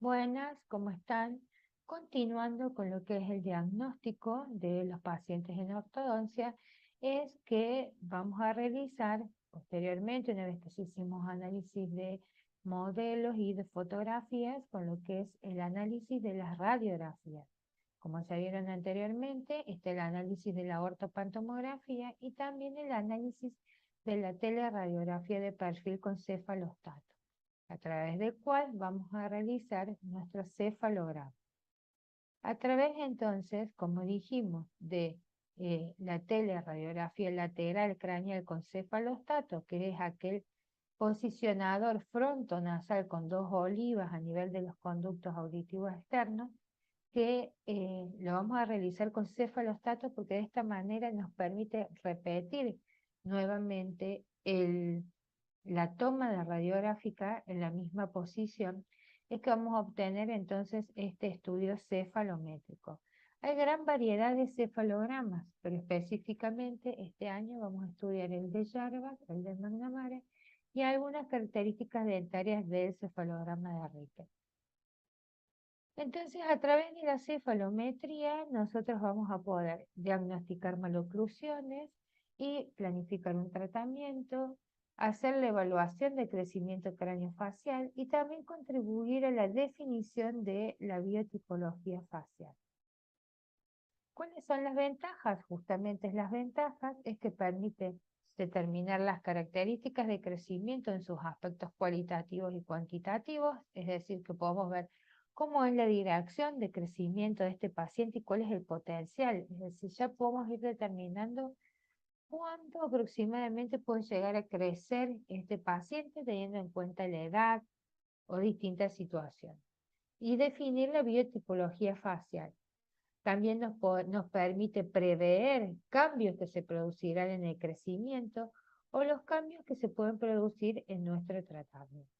Buenas, ¿cómo están? Continuando con lo que es el diagnóstico de los pacientes en ortodoncia, es que vamos a realizar posteriormente, una vez que ya hicimos análisis de modelos y de fotografías, con lo que es el análisis de las radiografías. Como ya vieron anteriormente, está el análisis de la ortopantomografía y también el análisis de la teleradiografía de perfil con cefalostato, a través del cual vamos a realizar nuestro cefalograma. A través entonces, como dijimos, de la teleradiografía lateral craneal con cefalostato, que es aquel posicionador frontonasal con dos olivas a nivel de los conductos auditivos externos, que lo vamos a realizar con cefalostato porque de esta manera nos permite repetir nuevamente la toma de radiográfica en la misma posición, es que vamos a obtener entonces este estudio cefalométrico. Hay gran variedad de cefalogramas, pero específicamente este año vamos a estudiar el de Jarvak, el de McNamara y algunas características dentarias del cefalograma de Richter. Entonces, a través de la cefalometría, nosotros vamos a poder diagnosticar maloclusiones y planificar un tratamiento, hacer la evaluación de crecimiento craneofacial y también contribuir a la definición de la biotipología facial. ¿Cuáles son las ventajas? Justamente las ventajas es que permite determinar las características de crecimiento en sus aspectos cualitativos y cuantitativos, es decir, que podemos ver cómo es la dirección de crecimiento de este paciente y cuál es el potencial. Es decir, ya podemos ir determinando cuánto aproximadamente puede llegar a crecer este paciente teniendo en cuenta la edad o distintas situaciones. Y definir la biotipología facial. También nos permite prever cambios que se producirán en el crecimiento o los cambios que se pueden producir en nuestro tratamiento.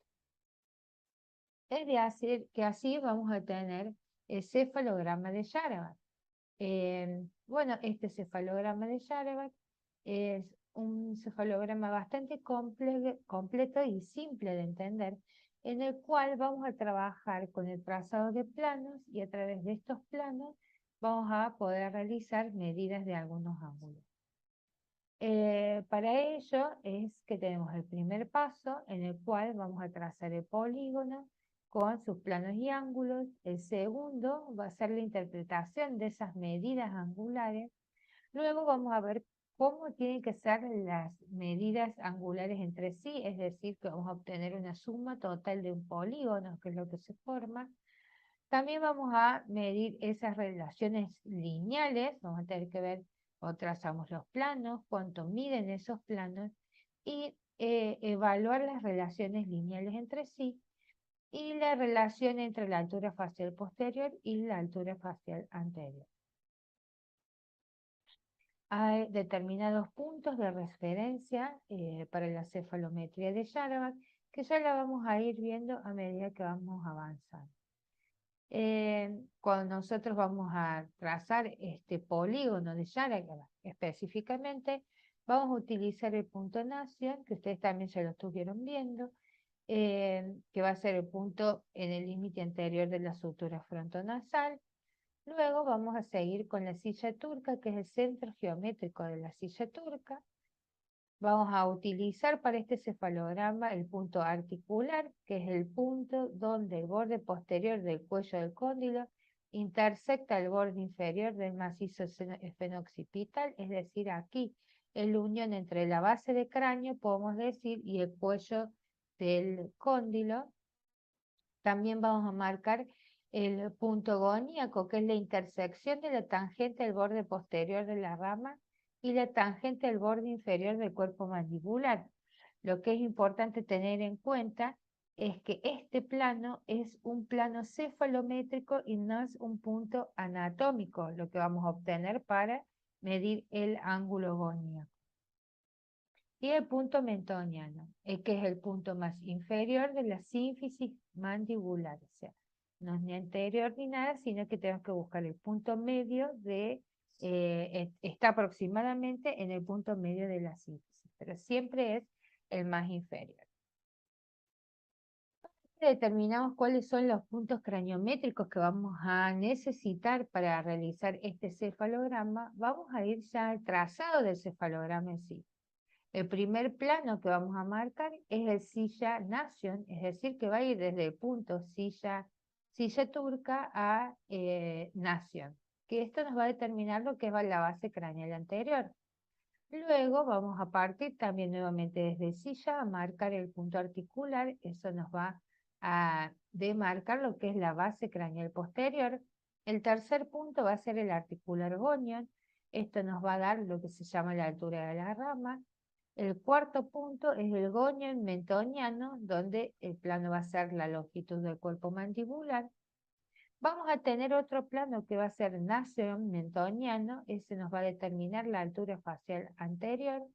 Es decir, que así vamos a tener el cefalograma de Jarvak. Bueno, este cefalograma de Jarvak es un cefalograma bastante completo y simple de entender, en el cual vamos a trabajar con el trazado de planos y a través de estos planos vamos a poder realizar medidas de algunos ángulos. Para ello es que tenemos el primer paso en el cual vamos a trazar el polígono con sus planos y ángulos. El segundo va a ser la interpretación de esas medidas angulares. Luego vamos a ver cómo tienen que ser las medidas angulares entre sí, es decir, que vamos a obtener una suma total de un polígono, que es lo que se forma. También vamos a medir esas relaciones lineales, vamos a tener que ver o trazamos los planos, cuánto miden esos planos y evaluar las relaciones lineales entre sí y la relación entre la altura facial posterior y la altura facial anterior. Hay determinados puntos de referencia para la cefalometría de Jarvak que ya la vamos a ir viendo a medida que vamos avanzando. Cuando nosotros vamos a trazar este polígono de Jarvak específicamente, vamos a utilizar el punto nación, que ustedes también ya lo estuvieron viendo, que va a ser el punto en el límite anterior de la sutura frontonasal. Luego vamos a seguir con la silla turca, que es el centro geométrico de la silla turca. Vamos a utilizar para este cefalograma el punto articular, que es el punto donde el borde posterior del cuello del cóndilo intersecta el borde inferior del macizo esfenooccipital, es decir, aquí en la unión entre la base de cráneo, podemos decir, y el cuello del cóndilo. También vamos a marcar el punto goníaco, que es la intersección de la tangente del borde posterior de la rama y la tangente del borde inferior del cuerpo mandibular. Lo que es importante tener en cuenta es que este plano es un plano cefalométrico y no es un punto anatómico, lo que vamos a obtener para medir el ángulo goníaco. Y el punto mentoniano, que es el punto más inferior de la sínfisis mandibular. O sea, no es ni anterior ni nada, sino que tenemos que buscar el punto medio de, está aproximadamente en el punto medio de la sínfisis, pero siempre es el más inferior. Determinamos cuáles son los puntos craniométricos que vamos a necesitar para realizar este cefalograma. Vamos a ir ya al trazado del cefalograma en sí. El primer plano que vamos a marcar es el silla Nation, es decir, que va a ir desde el punto silla turca a Nation, que esto nos va a determinar lo que es la base craneal anterior. Luego vamos a partir también nuevamente desde silla a marcar el punto articular, eso nos va a demarcar lo que es la base craneal posterior. El tercer punto va a ser el articular gonion, esto nos va a dar lo que se llama la altura de la rama. El cuarto punto es el gonion mentoniano, donde el plano va a ser la longitud del cuerpo mandibular. Vamos a tener otro plano que va a ser nación mentoniano, ese nos va a determinar la altura facial anterior.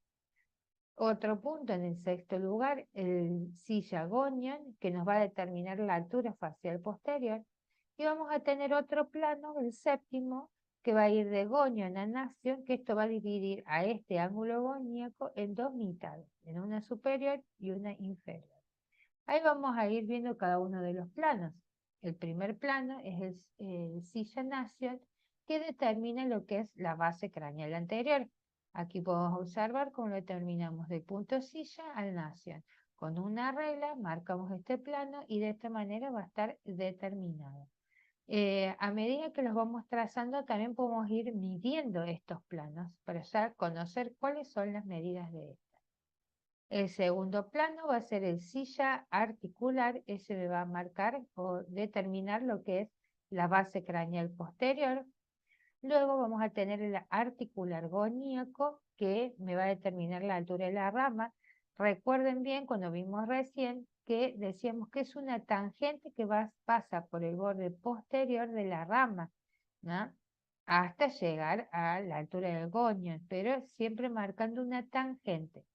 Otro punto en el sexto lugar, el silla gonion, que nos va a determinar la altura facial posterior. Y vamos a tener otro plano, el séptimo, que va a ir de gonion a nación, que esto va a dividir a este ángulo goníaco en dos mitades, en una superior y una inferior. Ahí vamos a ir viendo cada uno de los planos. El primer plano es el silla nación, que determina lo que es la base craneal anterior. Aquí podemos observar cómo lo determinamos del punto silla al nación. Con una regla marcamos este plano y de esta manera va a estar determinado. A medida que los vamos trazando también podemos ir midiendo estos planos para ya conocer cuáles son las medidas de estos. El segundo plano va a ser el silla articular, ese me va a marcar o determinar lo que es la base craneal posterior. Luego vamos a tener el articular goníaco, que me va a determinar la altura de la rama. Recuerden bien cuando vimos recién que decíamos que es una tangente que pasa por el borde posterior de la rama, ¿no? Hasta llegar a la altura del gonio, pero siempre marcando una tangente.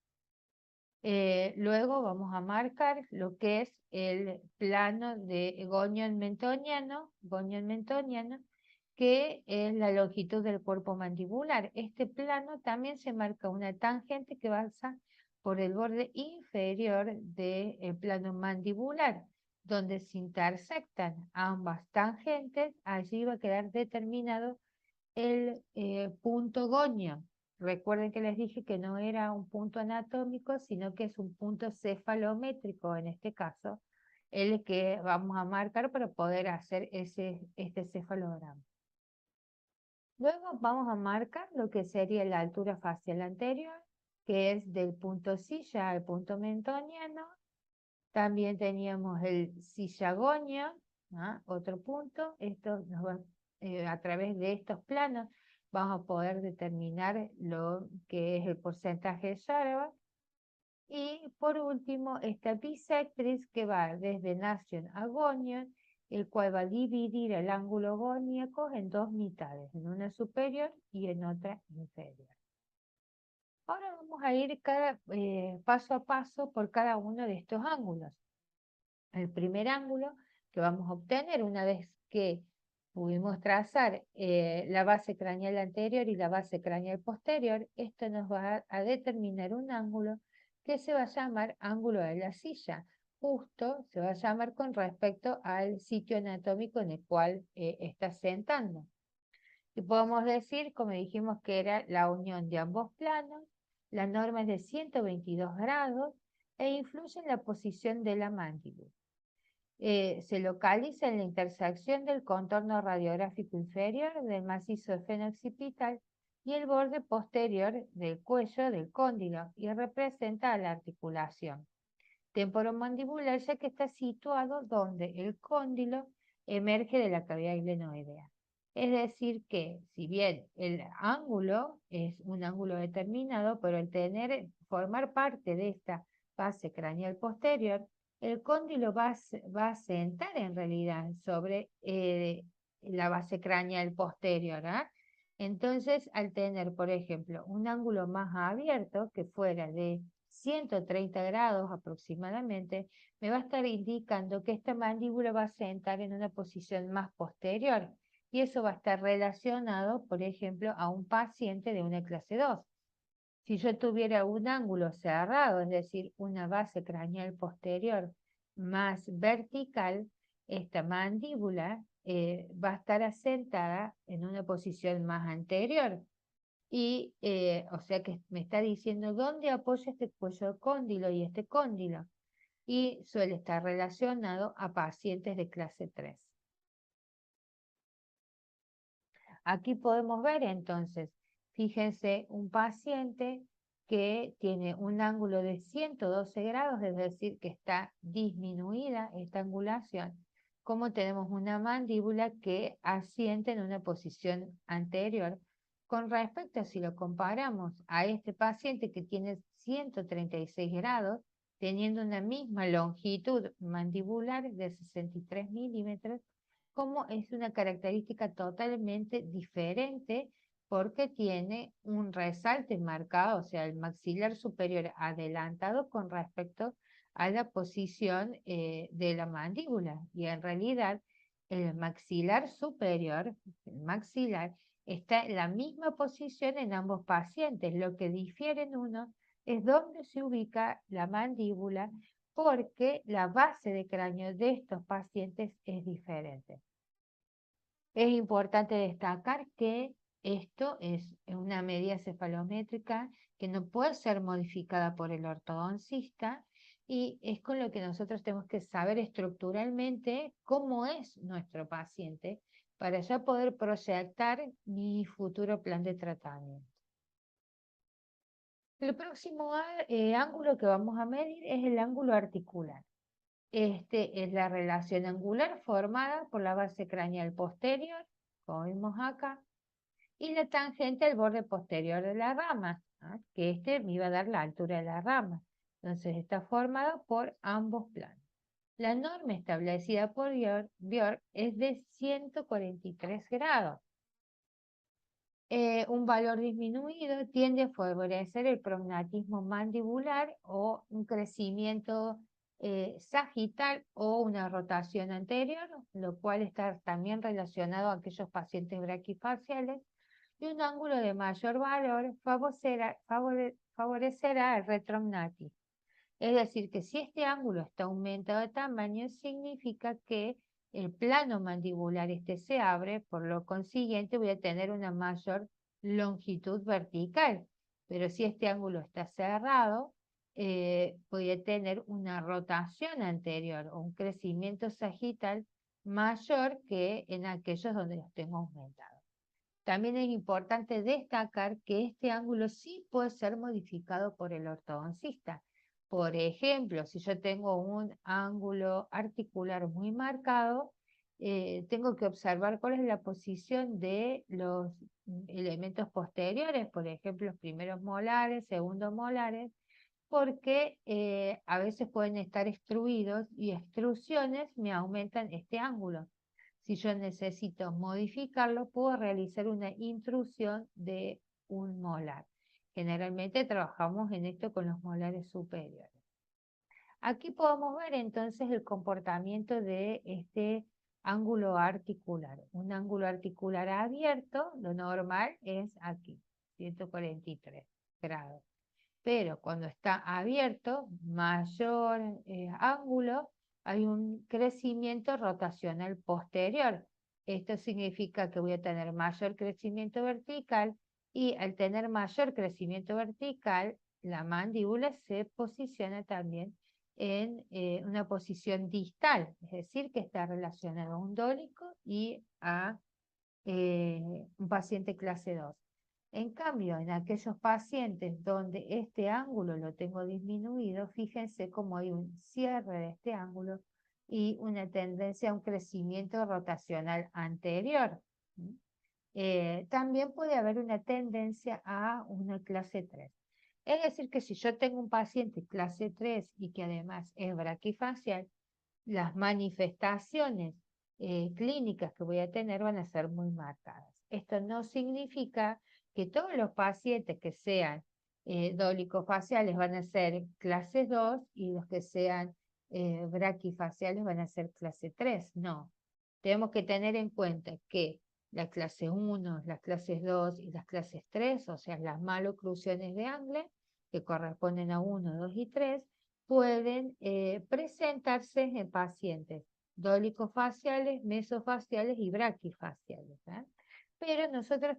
Luego vamos a marcar lo que es el plano de gonion mentoniano, que es la longitud del cuerpo mandibular. Este plano también se marca una tangente que pasa por el borde inferior del plano mandibular, donde se intersectan ambas tangentes. Allí va a quedar determinado el punto gonio. Recuerden que les dije que no era un punto anatómico, sino que es un punto cefalométrico en este caso, el que vamos a marcar para poder hacer este cefalograma. Luego vamos a marcar lo que sería la altura facial anterior, que es del punto silla al punto mentoniano. También teníamos el sillagonio, ¿ah? Otro punto. Esto nos va, a través de estos planos vamos a poder determinar lo que es el porcentaje de Sharp. Y por último, esta bisectriz que va desde Nation a gonion, el cual va a dividir el ángulo goníaco en dos mitades, en una superior y en otra inferior. Ahora vamos a ir paso a paso por cada uno de estos ángulos. El primer ángulo que vamos a obtener una vez que pudimos trazar la base craneal anterior y la base craneal posterior, esto nos va a determinar un ángulo que se va a llamar ángulo de la silla. Justo se va a llamar con respecto al sitio anatómico en el cual está sentando. Y podemos decir, como dijimos, que era la unión de ambos planos. La norma es de 122 grados e influye en la posición de la mandíbula. Se localiza en la intersección del contorno radiográfico inferior del macizo esfeno-occipital y el borde posterior del cuello del cóndilo y representa la articulación temporomandibular, ya que está situado donde el cóndilo emerge de la cavidad glenoidea. Es decir que, si bien el ángulo es un ángulo determinado, pero al formar parte de esta base craneal posterior, el cóndilo va a sentar en realidad sobre la base craneal posterior. Entonces, al tener, por ejemplo, un ángulo más abierto, que fuera de 130 grados aproximadamente, me va a estar indicando que esta mandíbula va a sentar en una posición más posterior. Y eso va a estar relacionado, por ejemplo, a un paciente de una clase 2. Si yo tuviera un ángulo cerrado, es decir, una base craneal posterior más vertical, esta mandíbula va a estar asentada en una posición más anterior. Y, o sea que me está diciendo dónde apoya este cuello cóndilo y este cóndilo. Y suele estar relacionado a pacientes de clase 3. Aquí podemos ver entonces, fíjense, un paciente que tiene un ángulo de 112 grados, es decir, que está disminuida esta angulación, como tenemos una mandíbula que asiente en una posición anterior. Con respecto a si lo comparamos a este paciente que tiene 136 grados, teniendo una misma longitud mandibular de 63 milímetros, como es una característica totalmente diferente porque tiene un resalte marcado, o sea, el maxilar superior adelantado con respecto a la posición de la mandíbula. Y en realidad el maxilar superior, el maxilar, está en la misma posición en ambos pacientes. Lo que difiere en uno es dónde se ubica la mandíbula, porque la base de cráneo de estos pacientes es diferente. Es importante destacar que esto es una medida cefalométrica que no puede ser modificada por el ortodoncista y es con lo que nosotros tenemos que saber estructuralmente cómo es nuestro paciente para ya poder proyectar mi futuro plan de tratamiento. El próximo ángulo que vamos a medir es el ángulo articular. Este es la relación angular formada por la base craneal posterior, como vemos acá, y la tangente al borde posterior de la rama, ¿no? Que este me iba a dar la altura de la rama. Entonces está formado por ambos planos. La norma establecida por Bjork es de 143 grados. Un valor disminuido tiende a favorecer el prognatismo mandibular o un crecimiento sagital o una rotación anterior, lo cual está también relacionado a aquellos pacientes braquifaciales, y un ángulo de mayor valor favorecerá el retrognatismo. Es decir, que si este ángulo está aumentado de tamaño, significa que el plano mandibular se abre, por lo consiguiente voy a tener una mayor longitud vertical. Pero si este ángulo está cerrado, voy a tener una rotación anterior o un crecimiento sagital mayor que en aquellos donde los tengo aumentados. También es importante destacar que este ángulo sí puede ser modificado por el ortodoncista. Por ejemplo, si yo tengo un ángulo articular muy marcado, tengo que observar cuál es la posición de los elementos posteriores, por ejemplo, los primeros molares, segundos molares, porque a veces pueden estar extruidos y extrusiones me aumentan este ángulo. Si yo necesito modificarlo, puedo realizar una intrusión de un molar. Generalmente trabajamos en esto con los molares superiores. Aquí podemos ver entonces el comportamiento de este ángulo articular. Un ángulo articular abierto, lo normal es aquí, 143 grados. Pero cuando está abierto, mayor ángulo, hay un crecimiento rotacional posterior. Esto significa que voy a tener mayor crecimiento vertical y al tener mayor crecimiento vertical, la mandíbula se posiciona también en una posición distal, es decir, que está relacionado a un dólico y a un paciente clase 2. En cambio, en aquellos pacientes donde este ángulo lo tengo disminuido, fíjense cómo hay un cierre de este ángulo y una tendencia a un crecimiento rotacional anterior. También puede haber una tendencia a una clase 3. Es decir, que si yo tengo un paciente clase 3 y que además es braquifacial, las manifestaciones clínicas que voy a tener van a ser muy marcadas. Esto no significa que todos los pacientes que sean dolicofaciales van a ser clase 2 y los que sean braquifaciales van a ser clase 3. No, tenemos que tener en cuenta que la clase 1, las clases 2 y las clases 3, o sea, las maloclusiones de Angle, que corresponden a 1, 2 y 3, pueden presentarse en pacientes dolicofaciales, mesofaciales y braquifaciales, ¿eh? Pero nosotros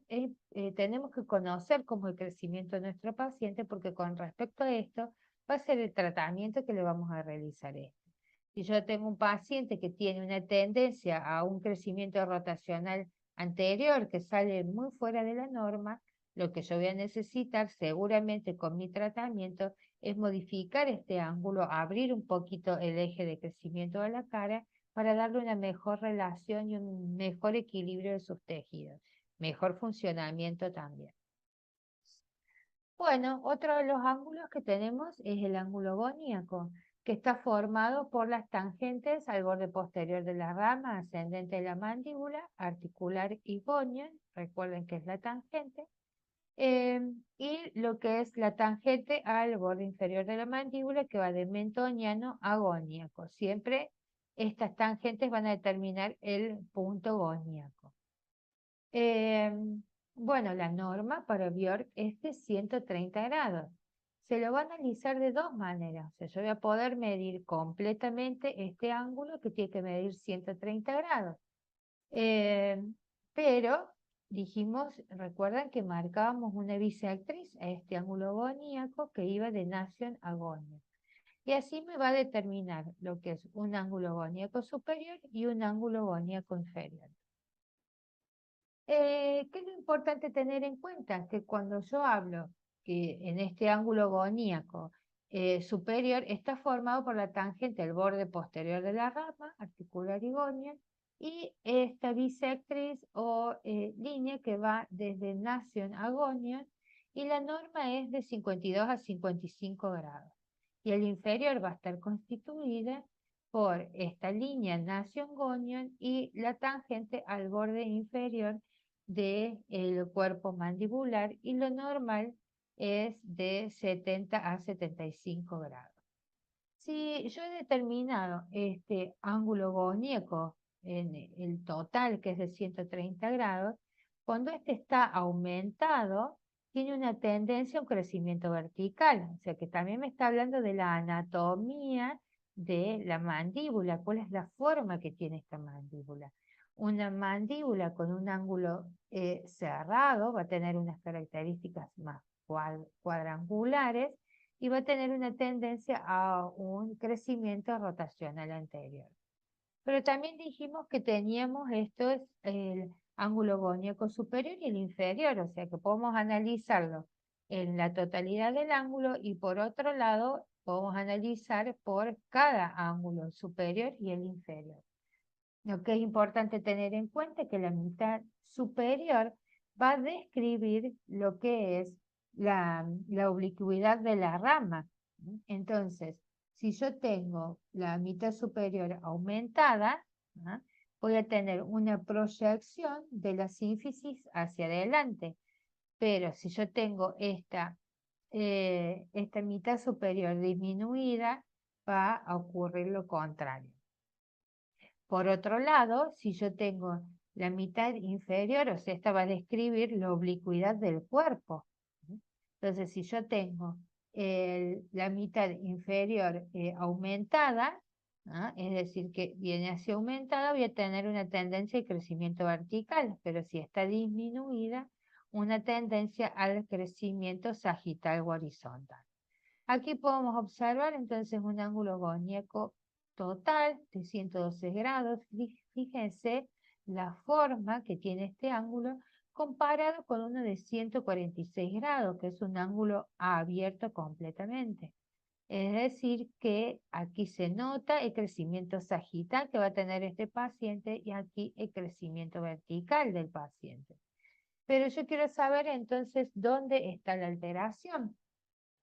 tenemos que conocer cómo es el crecimiento de nuestro paciente, porque con respecto a esto va a ser el tratamiento que le vamos a realizar esto. Si yo tengo un paciente que tiene una tendencia a un crecimiento rotacional anterior que sale muy fuera de la norma, lo que yo voy a necesitar seguramente con mi tratamiento es modificar este ángulo, abrir un poquito el eje de crecimiento de la cara para darle una mejor relación y un mejor equilibrio de sus tejidos, mejor funcionamiento también. Bueno, otro de los ángulos que tenemos es el ángulo goníaco, que está formado por las tangentes al borde posterior de la rama ascendente de la mandíbula, articular y gonial, recuerden que es la tangente, y lo que es la tangente al borde inferior de la mandíbula, que va de mentoniano a goníaco. Siempre estas tangentes van a determinar el punto goníaco. Bueno, la norma para Bjork es de 130 grados. Se lo va a analizar de dos maneras. O sea, yo voy a poder medir completamente este ángulo que tiene que medir 130 grados. Pero dijimos, recuerdan que marcábamos una bisectriz a este ángulo goníaco que iba de nación a gonio. Y así me va a determinar lo que es un ángulo goníaco superior y un ángulo goníaco inferior. ¿Qué es lo importante tener en cuenta? Que cuando yo hablo que en este ángulo goníaco superior está formado por la tangente del borde posterior de la rama, articular y gonial, y esta bisectriz o línea que va desde nasion a gonial, y la norma es de 52 a 55 grados. Y el inferior va a estar constituida por esta línea nasion gonial y la tangente al borde inferior del cuerpo mandibular, y lo normal es de 70 a 75 grados. Si yo he determinado este ángulo goníaco en el total, que es de 130 grados, cuando este está aumentado, tiene una tendencia a un crecimiento vertical. O sea que también me está hablando de la anatomía de la mandíbula, cuál es la forma que tiene esta mandíbula. Una mandíbula con un ángulo cerrado va a tener unas características más cuadrangulares y va a tener una tendencia a un crecimiento rotacional anterior. Pero también dijimos que teníamos esto es el ángulo goníaco superior y el inferior, o sea que podemos analizarlo en la totalidad del ángulo, y por otro lado podemos analizar por cada ángulo superior y el inferior. Lo que es importante tener en cuenta es que la mitad superior va a describir lo que es la oblicuidad de la rama. Entonces, si yo tengo la mitad superior aumentada, ¿no?, voy a tener una proyección de la sínfisis hacia adelante. Pero si yo tengo esta mitad superior disminuida, va a ocurrir lo contrario. Por otro lado, si yo tengo la mitad inferior, o sea, esta va a describir la oblicuidad del cuerpo. Entonces, si yo tengo la mitad inferior aumentada, ¿no?, es decir, que viene así aumentada, voy a tener una tendencia de crecimiento vertical, pero si está disminuida, una tendencia al crecimiento sagital o horizontal. Aquí podemos observar entonces un ángulo goníaco total de 112 grados. Fíjense la forma que tiene este ángulo comparado con uno de 146 grados, que es un ángulo abierto completamente. Es decir, que aquí se nota el crecimiento sagital que va a tener este paciente y aquí el crecimiento vertical del paciente. Pero yo quiero saber entonces dónde está la alteración.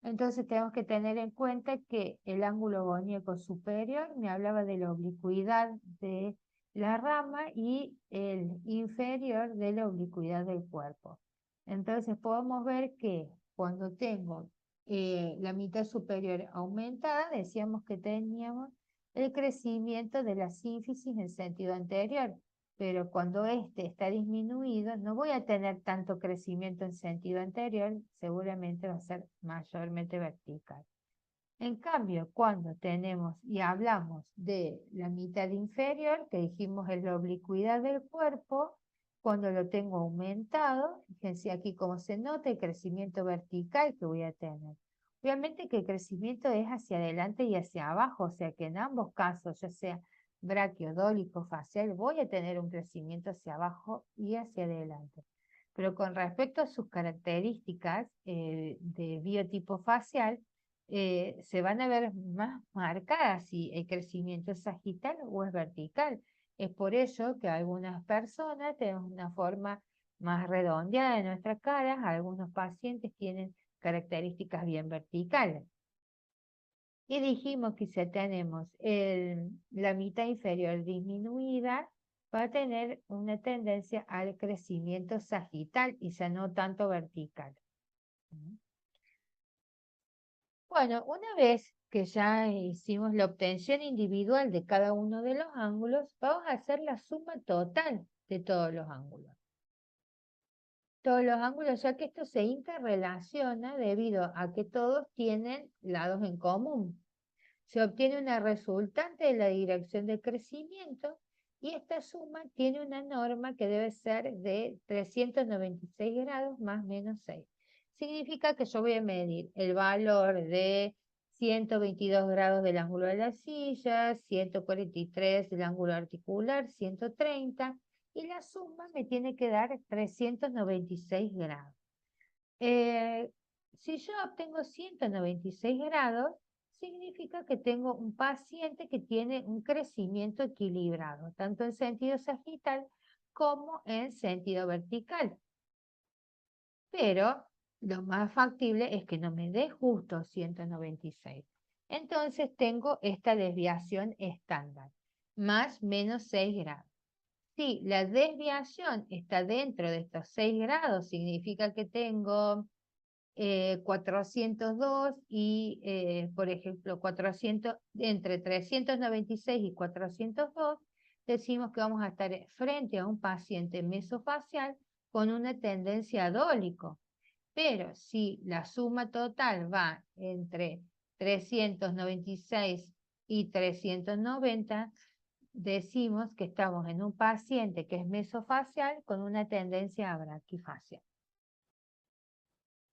Entonces tenemos que tener en cuenta que el ángulo goníaco superior me hablaba de la oblicuidad de la rama y el inferior de la oblicuidad del cuerpo. Entonces podemos ver que cuando tengo la mitad superior aumentada, decíamos que teníamos el crecimiento de la sínfisis en sentido anterior. Pero cuando este está disminuido, no voy a tener tanto crecimiento en sentido anterior, seguramente va a ser mayormente vertical. En cambio, cuando tenemos y hablamos de la mitad inferior, que dijimos es la oblicuidad del cuerpo, cuando lo tengo aumentado, fíjense aquí cómo se nota el crecimiento vertical que voy a tener. Obviamente que el crecimiento es hacia adelante y hacia abajo, o sea que en ambos casos, ya sea braquiodólico, facial, voy a tener un crecimiento hacia abajo y hacia adelante. Pero con respecto a sus características de biotipo facial, se van a ver más marcadas si el crecimiento es sagital o es vertical. Es por ello que algunas personas tenemos una forma más redondeada de nuestra cara, algunos pacientes tienen características bien verticales. Y dijimos que si tenemos la mitad inferior disminuida, va a tener una tendencia al crecimiento sagital y ya no tanto vertical. Bueno, una vez que ya hicimos la obtención individual de cada uno de los ángulos, vamos a hacer la suma total de todos los ángulos. Todos los ángulos, ya que esto se interrelaciona debido a que todos tienen lados en común. Se obtiene una resultante de la dirección de crecimiento y esta suma tiene una norma que debe ser de 396 grados más menos 6. Significa que yo voy a medir el valor de 122 grados del ángulo de la silla, 143 del ángulo articular, 130, y la suma me tiene que dar 396 grados. Si yo obtengo 196 grados, significa que tengo un paciente que tiene un crecimiento equilibrado, tanto en sentido sagital como en sentido vertical. Pero lo más factible es que no me dé justo 196. Entonces tengo esta desviación estándar, más menos 6 grados. Si la desviación está dentro de estos 6 grados, significa que tengo 402 y, por ejemplo, 400, entre 396 y 402, decimos que vamos a estar frente a un paciente mesofacial con una tendencia a dólico. Pero si la suma total va entre 396 y 390, decimos que estamos en un paciente que es mesofacial con una tendencia a braquifacial.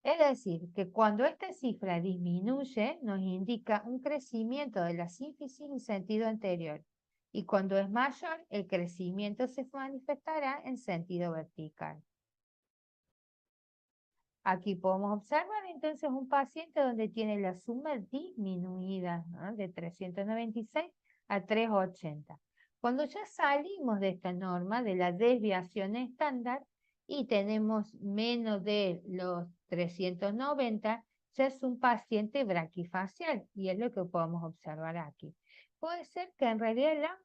Es decir, que cuando esta cifra disminuye, nos indica un crecimiento de la sínfisis en sentido anterior. Y cuando es mayor, el crecimiento se manifestará en sentido vertical. Aquí podemos observar entonces un paciente donde tiene la suma disminuida, ¿no?, de 396 a 380. Cuando ya salimos de esta norma, de la desviación estándar, y tenemos menos de los 390, ya es un paciente braquifacial, y es lo que podemos observar aquí. Puede ser que en realidad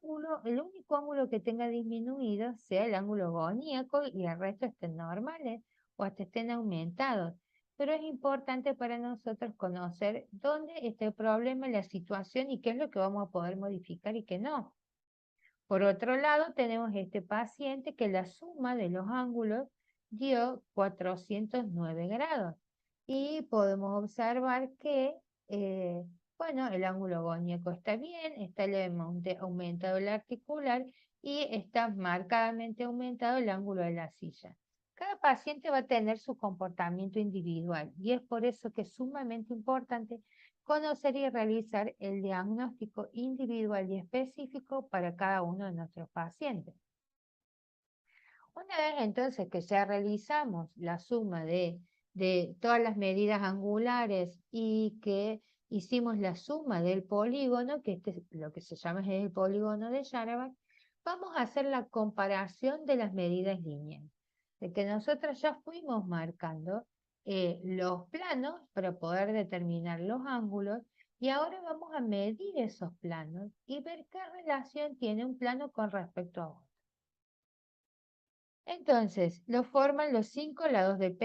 el único ángulo que tenga disminuido sea el ángulo goníaco y el resto estén normales o hasta estén aumentados. Pero es importante para nosotros conocer dónde está el problema, la situación y qué es lo que vamos a poder modificar y qué no. Por otro lado, tenemos este paciente que la suma de los ángulos dio 409 grados. Y podemos observar que, bueno, el ángulo goníaco está bien, está levemente aumentado el articular y está marcadamente aumentado el ángulo de la silla. Cada paciente va a tener su comportamiento individual y es por eso que es sumamente importante conocer y realizar el diagnóstico individual y específico para cada uno de nuestros pacientes. Una vez entonces que ya realizamos la suma de todas las medidas angulares y que hicimos la suma del polígono, que este es lo que se llama es el polígono de Jarabach, vamos a hacer la comparación de las medidas lineales. De que nosotros ya fuimos marcando los planos para poder determinar los ángulos y ahora vamos a medir esos planos y ver qué relación tiene un plano con respecto a otro. Entonces, lo forman los 5 lados del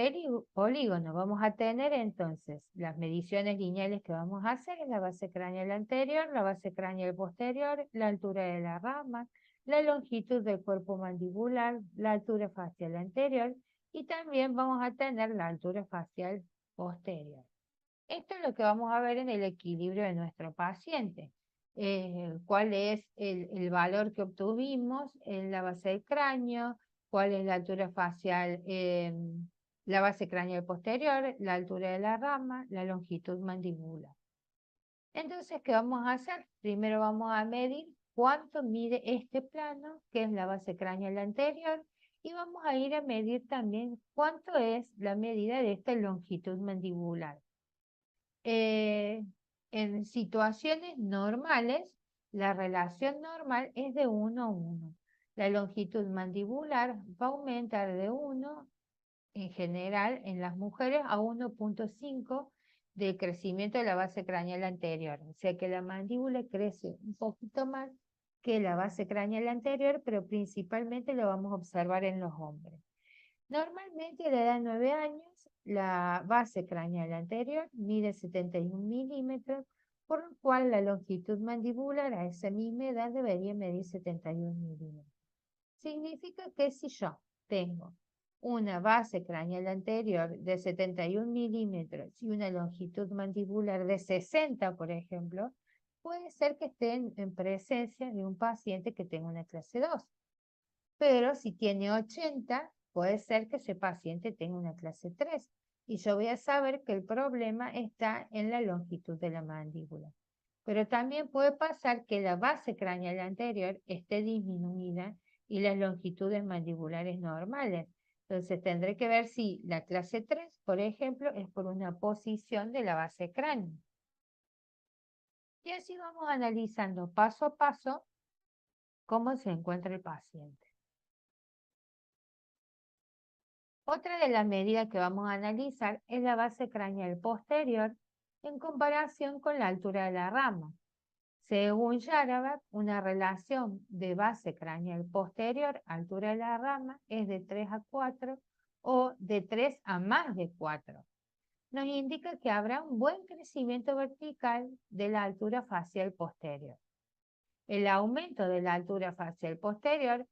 polígono. Vamos a tener entonces las mediciones lineales que vamos a hacer en la base craneal anterior, la base craneal posterior, la altura de la rama, la longitud del cuerpo mandibular, la altura facial anterior y también vamos a tener la altura facial posterior. Esto es lo que vamos a ver en el equilibrio de nuestro paciente. Cuál es el valor que obtuvimos en la base del cráneo, cuál es la altura facial, la base craneal posterior, la altura de la rama, la longitud mandibular. Entonces, ¿qué vamos a hacer? Primero vamos a medir cuánto mide este plano, que es la base craneal anterior, y vamos a ir a medir también cuánto es la medida de esta longitud mandibular. En situaciones normales, la relación normal es de 1 a 1. La longitud mandibular va a aumentar de 1 en general en las mujeres a 1,5 del crecimiento de la base craneal anterior. O sea que la mandíbula crece un poquito más que la base craneal anterior, pero principalmente lo vamos a observar en los hombres. Normalmente a la edad de 9 años, la base craneal anterior mide 71 milímetros, por lo cual la longitud mandibular a esa misma edad debería medir 71 milímetros. Significa que si yo tengo una base craneal anterior de 71 milímetros y una longitud mandibular de 60, por ejemplo, puede ser que estén en presencia de un paciente que tenga una clase 2. Pero si tiene 80, puede ser que ese paciente tenga una clase 3. Y yo voy a saber que el problema está en la longitud de la mandíbula. Pero también puede pasar que la base craneal anterior esté disminuida y las longitudes mandibulares normales. Entonces tendré que ver si la clase 3, por ejemplo, es por una posición de la base craneal. Y así vamos analizando paso a paso cómo se encuentra el paciente. Otra de las medidas que vamos a analizar es la base craneal posterior en comparación con la altura de la rama. Según Yarabak, una relación de base craneal posterior, altura de la rama, es de 3 a 4 o de 3 a más de 4. Nos indica que habrá un buen crecimiento vertical de la altura facial posterior. El aumento de la altura facial posterior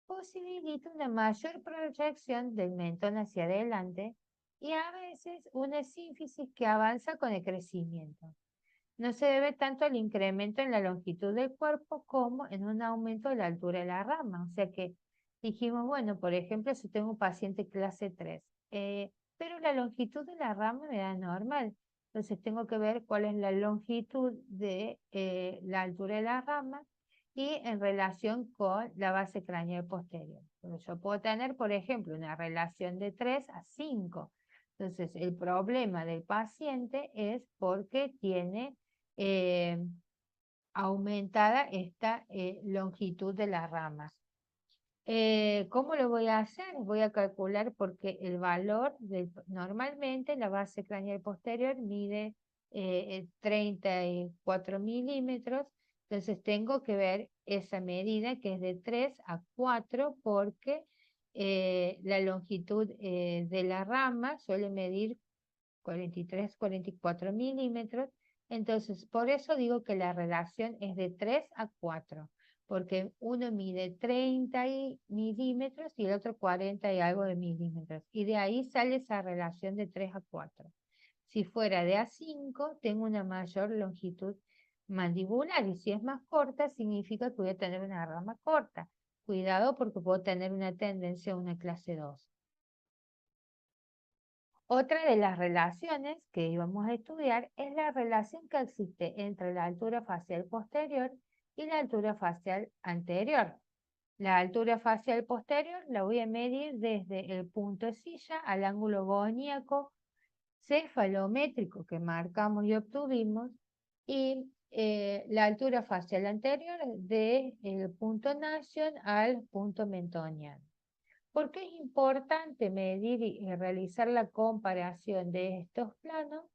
posibilita una mayor proyección del mentón hacia adelante y a veces una sínfisis que avanza con el crecimiento. No se debe tanto al incremento en la longitud del cuerpo como en un aumento de la altura de la rama. O sea que dijimos, bueno, por ejemplo, si tengo un paciente clase 3, pero la longitud de la rama me da normal. Entonces tengo que ver cuál es la longitud de la altura de la rama y en relación con la base craneal posterior. Pero yo puedo tener, por ejemplo, una relación de 3 a 5. Entonces, el problema del paciente es porque tiene aumentada esta longitud de las ramas. ¿Cómo lo voy a hacer? Voy a calcular porque el valor, normalmente la base craneal posterior mide 34 milímetros, entonces tengo que ver esa medida que es de 3 a 4 porque la longitud de la rama suele medir 43, 44 milímetros. Entonces, por eso digo que la relación es de 3 a 4, porque uno mide 30 milímetros y el otro 40 y algo de milímetros. Y de ahí sale esa relación de 3 a 4. Si fuera de A5, tengo una mayor longitud mandibular y si es más corta, significa que voy a tener una rama corta. Cuidado porque puedo tener una tendencia a una clase 2. Otra de las relaciones que íbamos a estudiar es la relación que existe entre la altura facial posterior y la altura facial anterior. La altura facial posterior la voy a medir desde el punto silla al ángulo goníaco cefalométrico que marcamos y obtuvimos y la altura facial anterior del punto nasion al punto mentoniano. ¿Por qué es importante medir y realizar la comparación de estos planos?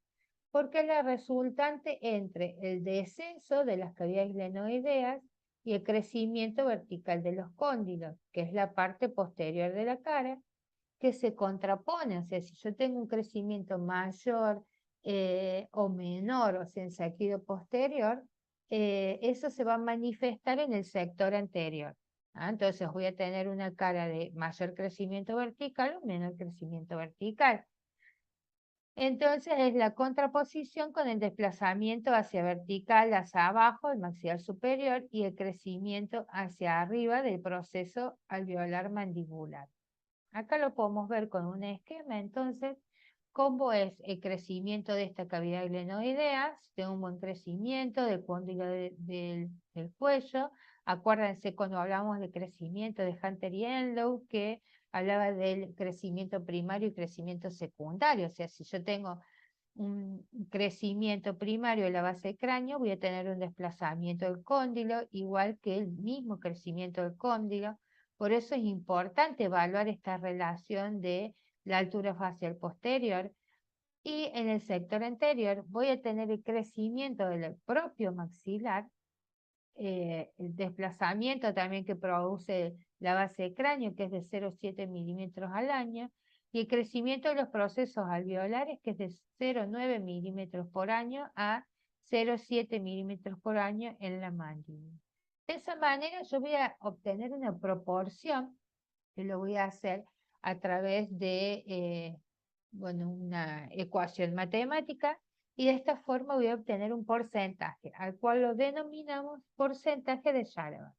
Porque es la resultante entre el descenso de las cavidades glenoideas y el crecimiento vertical de los cóndilos, que es la parte posterior de la cara, que se contrapone. O sea, si yo tengo un crecimiento mayor o menor, o sea, en sentido posterior, eso se va a manifestar en el sector anterior. Entonces voy a tener una cara de mayor crecimiento vertical o menor crecimiento vertical. Entonces es la contraposición con el desplazamiento hacia vertical, hacia abajo, el maxilar superior, y el crecimiento hacia arriba del proceso alveolar mandibular. Acá lo podemos ver con un esquema, entonces, cómo es el crecimiento de esta cavidad glenoidea. Si tengo un buen crecimiento del cóndilo del cuello. Acuérdense cuando hablamos de crecimiento de Hunter y Enlow, que hablaba del crecimiento primario y crecimiento secundario. O sea, si yo tengo un crecimiento primario de la base del cráneo, voy a tener un desplazamiento del cóndilo, igual que el mismo crecimiento del cóndilo. Por eso es importante evaluar esta relación de la altura facial posterior. Y en el sector anterior voy a tener el crecimiento del propio maxilar, el desplazamiento también que produce la base de cráneo, que es de 0,7 milímetros al año, y el crecimiento de los procesos alveolares, que es de 0,9 milímetros por año a 0,7 milímetros por año en la mandíbula. De esa manera yo voy a obtener una proporción, que lo voy a hacer a través de una ecuación matemática, y de esta forma voy a obtener un porcentaje, al cual lo denominamos porcentaje de Sharaban.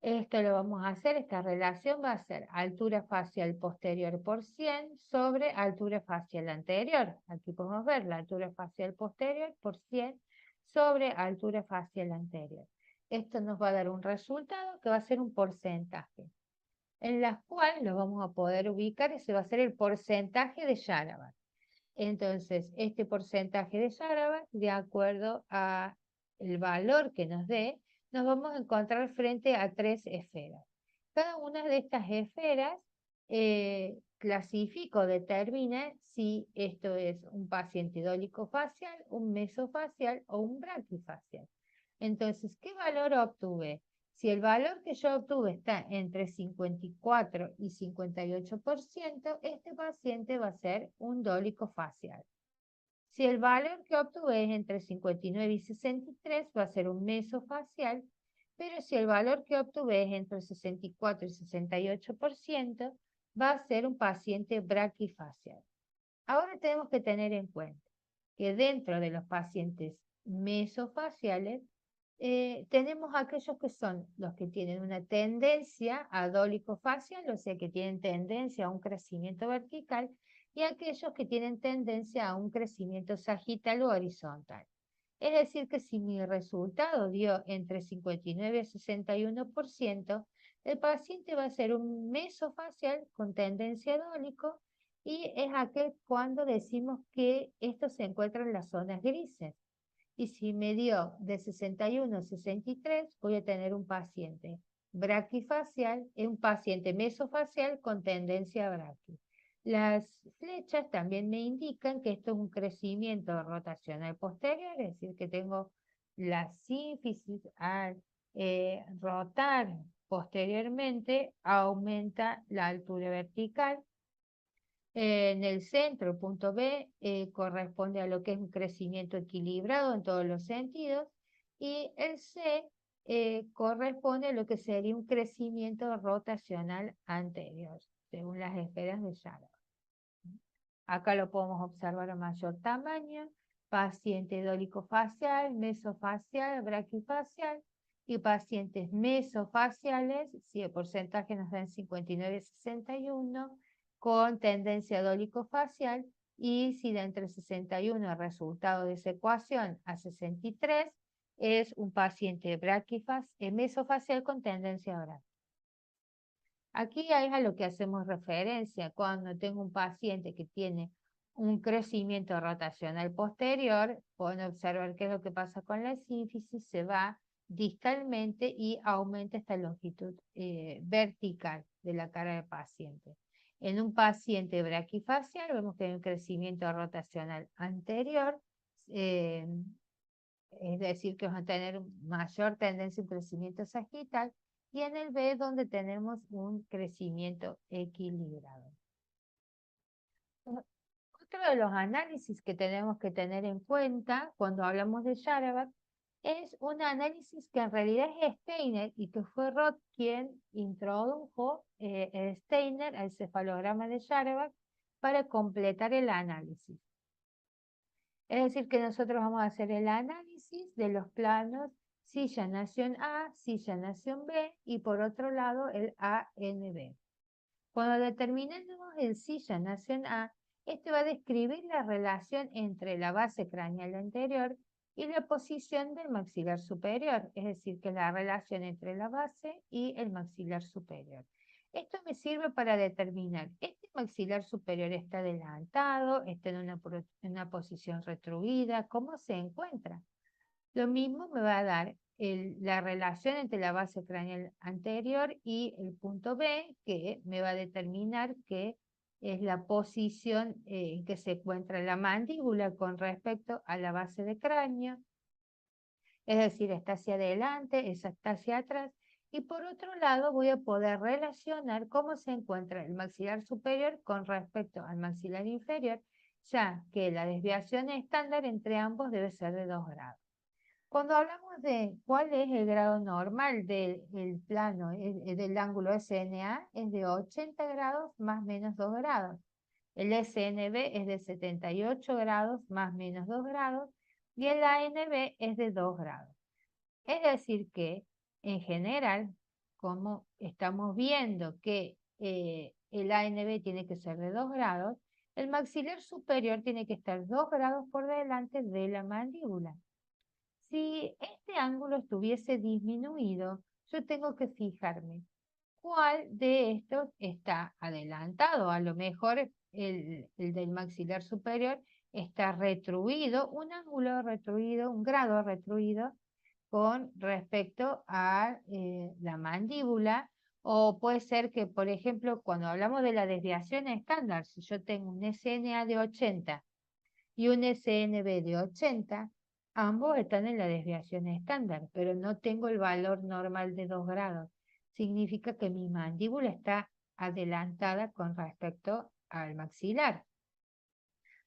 Esto lo vamos a hacer, esta relación va a ser altura facial posterior por 100 sobre altura facial anterior. Aquí podemos ver la altura facial posterior por 100 sobre altura facial anterior. Esto nos va a dar un resultado que va a ser un porcentaje, en las cuales lo vamos a poder ubicar, y se va a hacer el porcentaje de Sharaban. Entonces, este porcentaje de Sharaban, de acuerdo a el valor que nos dé, nos vamos a encontrar frente a 3 esferas. Cada una de estas esferas clasifica o determina si esto es un paciente dólico-facial, un mesofacial o un braquifacial. Entonces, ¿qué valor obtuve? Si el valor que yo obtuve está entre 54 y 58%, este paciente va a ser un dólico facial. Si el valor que obtuve es entre 59 y 63, va a ser un mesofacial, pero si el valor que obtuve es entre 64 y 68%, va a ser un paciente braquifacial. Ahora tenemos que tener en cuenta que dentro de los pacientes mesofaciales, tenemos aquellos que son los que tienen una tendencia a dólico facial, o sea que tienen tendencia a un crecimiento vertical, y aquellos que tienen tendencia a un crecimiento sagital o horizontal. Es decir, que si mi resultado dio entre 59 y 61%, el paciente va a ser un mesofacial con tendencia a dólico, y es aquel cuando decimos que esto se encuentra en las zonas grises. Y si me dio de 61 a 63, voy a tener un paciente braquifacial, un paciente mesofacial con tendencia a braqui. Las flechas también me indican que esto es un crecimiento rotacional posterior, es decir, que tengo la sínfisis al rotar posteriormente, aumenta la altura vertical. En el centro, el punto B, corresponde a lo que es un crecimiento equilibrado en todos los sentidos, y el C corresponde a lo que sería un crecimiento rotacional anterior, según las esferas de Sharaban. Acá lo podemos observar a mayor tamaño: paciente dólico-facial, mesofacial, braquifacial, y pacientes mesofaciales, si el porcentaje nos da en 59-61, con tendencia dólico-facial, y si da entre 61 el resultado de esa ecuación a 63, es un paciente mesofacial con tendencia a braquia. Aquí es a lo que hacemos referencia cuando tengo un paciente que tiene un crecimiento rotacional posterior. Pueden observar qué es lo que pasa con la sínfisis: se va distalmente y aumenta esta longitud vertical de la cara del paciente. En un paciente braquifacial vemos que hay un crecimiento rotacional anterior, es decir, que vamos a tener mayor tendencia a un crecimiento sagital, y en el B donde tenemos un crecimiento equilibrado. Otro de los análisis que tenemos que tener en cuenta cuando hablamos de Sharaban es un análisis que en realidad es Steiner, y que fue Roth quien introdujo Steiner al cefalograma de Sharaban, para completar el análisis. Es decir, que nosotros vamos a hacer el análisis de los planos silla nación A, silla nación B y por otro lado el ANB. Cuando determinemos el silla nación A, este va a describir la relación entre la base craneal anterior y la posición del maxilar superior, es decir, que la relación entre la base y el maxilar superior. Esto me sirve para determinar, este maxilar superior está adelantado, está en una posición retruida, ¿cómo se encuentra? Lo mismo me va a dar la relación entre la base craneal anterior y el punto B, que me va a determinar que es la posición en que se encuentra la mandíbula con respecto a la base de cráneo. Es decir, está hacia adelante, esa está hacia atrás. Y por otro lado voy a poder relacionar cómo se encuentra el maxilar superior con respecto al maxilar inferior, ya que la desviación estándar entre ambos debe ser de 2 grados. Cuando hablamos de cuál es el grado normal del plano del ángulo SNA, es de 80 grados más menos 2 grados. El SNB es de 78 grados más menos 2 grados y el ANB es de 2 grados. Es decir que, en general, como estamos viendo que el ANB tiene que ser de 2 grados, el maxilar superior tiene que estar 2 grados por delante de la mandíbula. Si este ángulo estuviese disminuido, yo tengo que fijarme cuál de estos está adelantado. A lo mejor el del maxilar superior está retruido, un ángulo retruido, un grado retruido con respecto a la mandíbula, o puede ser que, por ejemplo, cuando hablamos de la desviación estándar, si yo tengo un SNA de 80 y un SNB de 80, ambos están en la desviación estándar, pero no tengo el valor normal de 2 grados. Significa que mi mandíbula está adelantada con respecto al maxilar.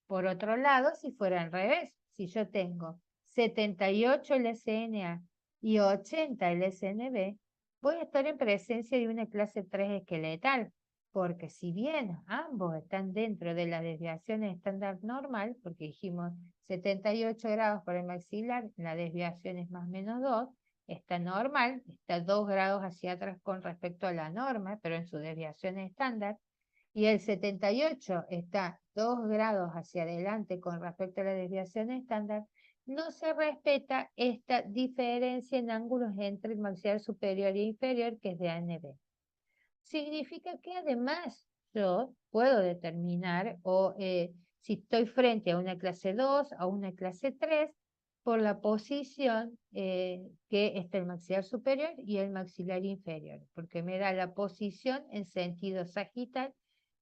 Por otro lado, si fuera al revés, si yo tengo 78 el SNA y 80 el SNB, voy a estar en presencia de una clase 3 esqueletal, porque si bien ambos están dentro de la desviación estándar normal, porque dijimos 78 grados para el maxilar, la desviación es más o menos 2, está normal, está 2 grados hacia atrás con respecto a la norma, pero en su desviación estándar, y el 78 está 2 grados hacia adelante con respecto a la desviación estándar, no se respeta esta diferencia en ángulos entre el maxilar superior e inferior, que es de ANB. Significa que además yo puedo determinar si estoy frente a una clase 2, a una clase 3, por la posición que está el maxilar superior y el maxilar inferior, porque me da la posición en sentido sagital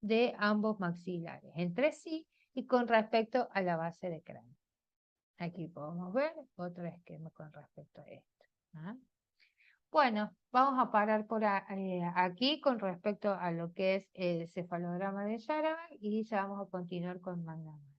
de ambos maxilares, entre sí y con respecto a la base de cráneo. Aquí podemos ver otro esquema con respecto a esto. ¿Ah? Bueno, vamos a parar por aquí con respecto a lo que es el cefalograma de Yarabak y ya vamos a continuar con Magnano.